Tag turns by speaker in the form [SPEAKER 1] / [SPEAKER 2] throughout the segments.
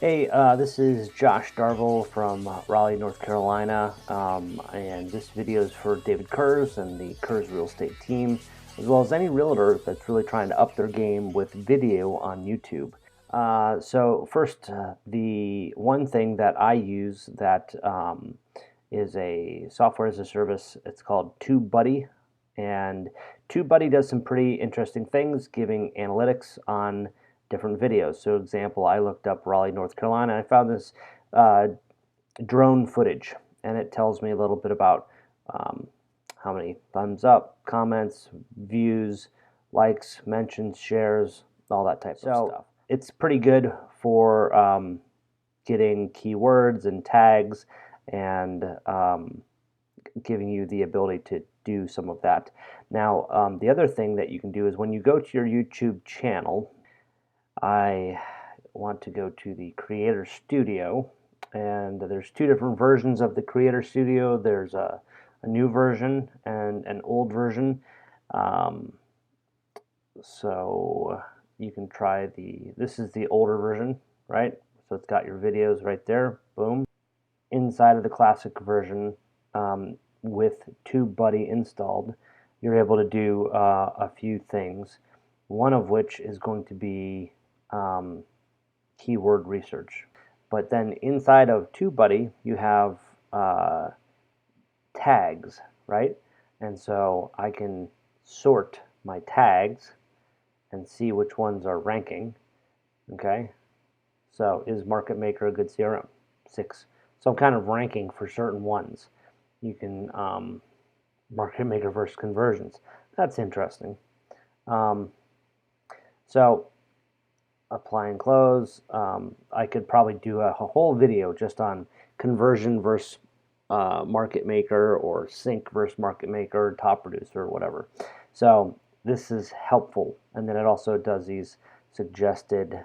[SPEAKER 1] Hey, this is Josh Darville from Raleigh, North Carolina, and this video is for David Kurz and the Kurz Real Estate team, as well as any realtor that's really trying to up their game with video on YouTube. So first, the one thing that I use that is a software as a service, it's called Tubebuddy, and Tubebuddy does some pretty interesting things, giving analytics on different videos. So example, I looked up Raleigh, North Carolina, and I found this drone footage, and it tells me a little bit about how many thumbs up, comments, views, likes, mentions, shares, all that type of stuff. It's pretty good for getting keywords and tags and giving you the ability to do some of that. Now, the other thing that you can do is when you go to your YouTube channel, I want to go to the Creator Studio, and there's two different versions of the Creator Studio. There's a new version and an old version. So you can try this is the older version, right? So it's got your videos right there, boom. Inside of the classic version, with Tubebuddy installed, you're able to do a few things, one of which is going to be keyword research. But then inside of Tubebuddy, you have tags, right? And so I can sort my tags and see which ones are ranking. Okay, so is Market Maker a good CRM? 6. So I'm kind of ranking for certain ones. You can Market Maker versus conversions. That's interesting. So apply and close. I could probably do a whole video just on conversion versus Market Maker, or sync versus Market Maker, top producer, or whatever. So this is helpful, and then it also does these suggested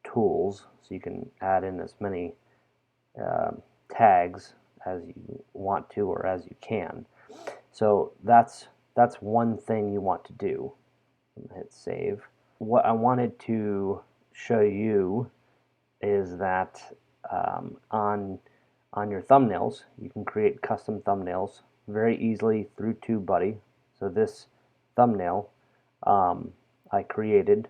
[SPEAKER 1] tools, so you can add in as many tags as you want to or as you can. So that's one thing you want to do. Hit save. What I wanted to show you is that on your thumbnails, you can create custom thumbnails very easily through Tubebuddy. So this thumbnail I created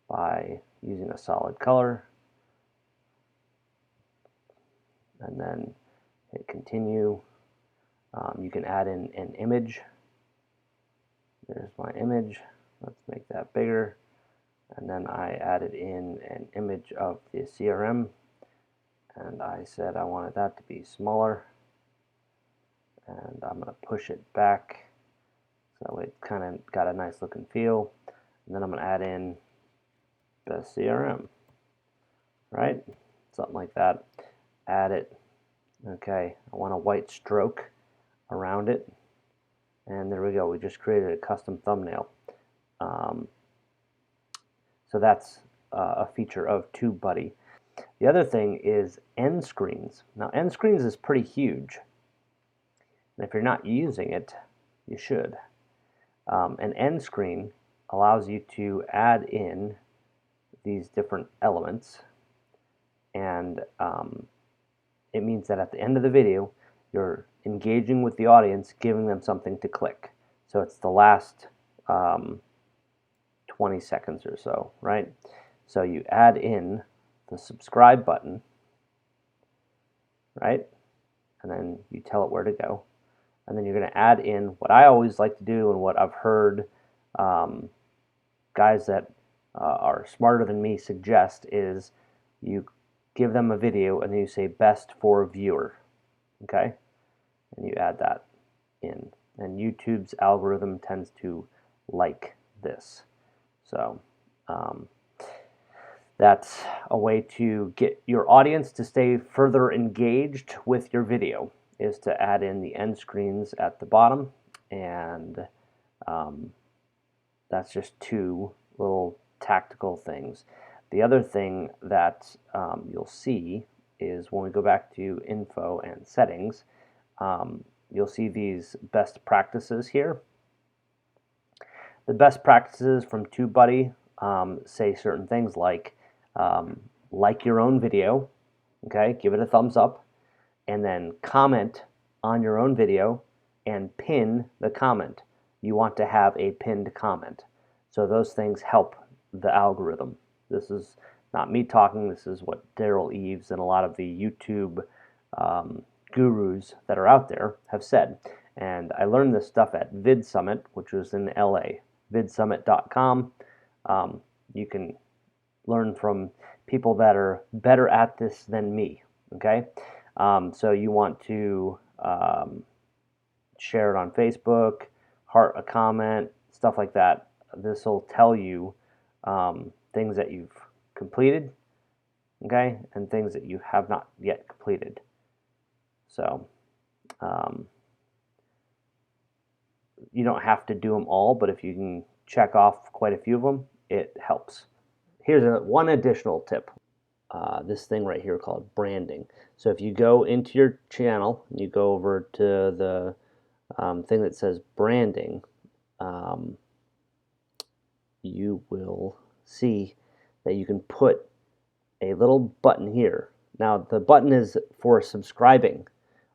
[SPEAKER 1] by using a solid color, and then hit continue. You can add in an image. There's my image. Let's make that bigger. And then I added in an image of the CRM, and I said I wanted that to be smaller, and I'm going to push it back so it kind of got a nice look and feel. And then I'm going to add in the CRM, right? Something like that. Add it. Okay, I want a white stroke around it, and there we go. We just created a custom thumbnail. So that's a feature of Tubebuddy. The other thing is end screens. Now, end screens is pretty huge, and if you're not using it, you should. An end screen allows you to add in these different elements, and it means that at the end of the video, you're engaging with the audience, giving them something to click. So it's the last 20 seconds or so, right? So you add in the subscribe button, right? And then you tell it where to go. And then you're going to add in what I always like to do, and what I've heard guys that are smarter than me suggest, is you give them a video and then you say best for viewer, okay? And you add that in. And YouTube's algorithm tends to like this. So that's a way to get your audience to stay further engaged with your video, is to add in the end screens at the bottom. And that's just two little tactical things. The other thing that you'll see is when we go back to info and settings, you'll see these best practices here. The best practices from Tubebuddy say certain things like like your own video, okay? Give it a thumbs up, and then comment on your own video and pin the comment. You want to have a pinned comment. So those things help the algorithm. This is not me talking, this is what Daryl Eves and a lot of the YouTube gurus that are out there have said. And I learned this stuff at Vid Summit, which was in LA, vidsummit.com. You can learn from people that are better at this than me, okay? So you want to share it on Facebook, heart a comment, stuff like that. This will tell you things that you've completed, okay, and things that you have not yet completed. So you don't have to do them all, but if you can check off quite a few of them, it helps. Here's one additional tip. This thing right here called branding. So if you go into your channel, and you go over to the thing that says branding, you will see that you can put a little button here. Now the button is for subscribing,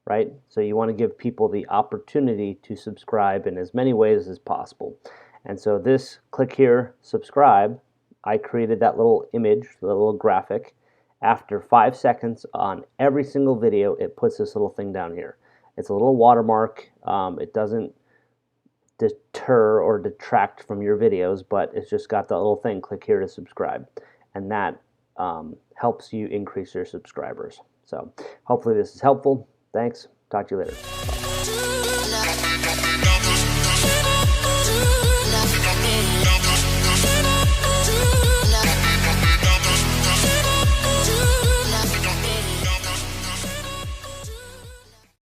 [SPEAKER 1] right? So you want to give people the opportunity to subscribe in as many ways as possible. And so this, click here, subscribe. I created that little image, the little graphic. After 5 seconds on every single video, it puts this little thing down here. It's a little watermark. It doesn't deter or detract from your videos, but it's just got that little thing, click here to subscribe. And that helps you increase your subscribers. So hopefully this is helpful. Thanks. Talk to you later. Bye.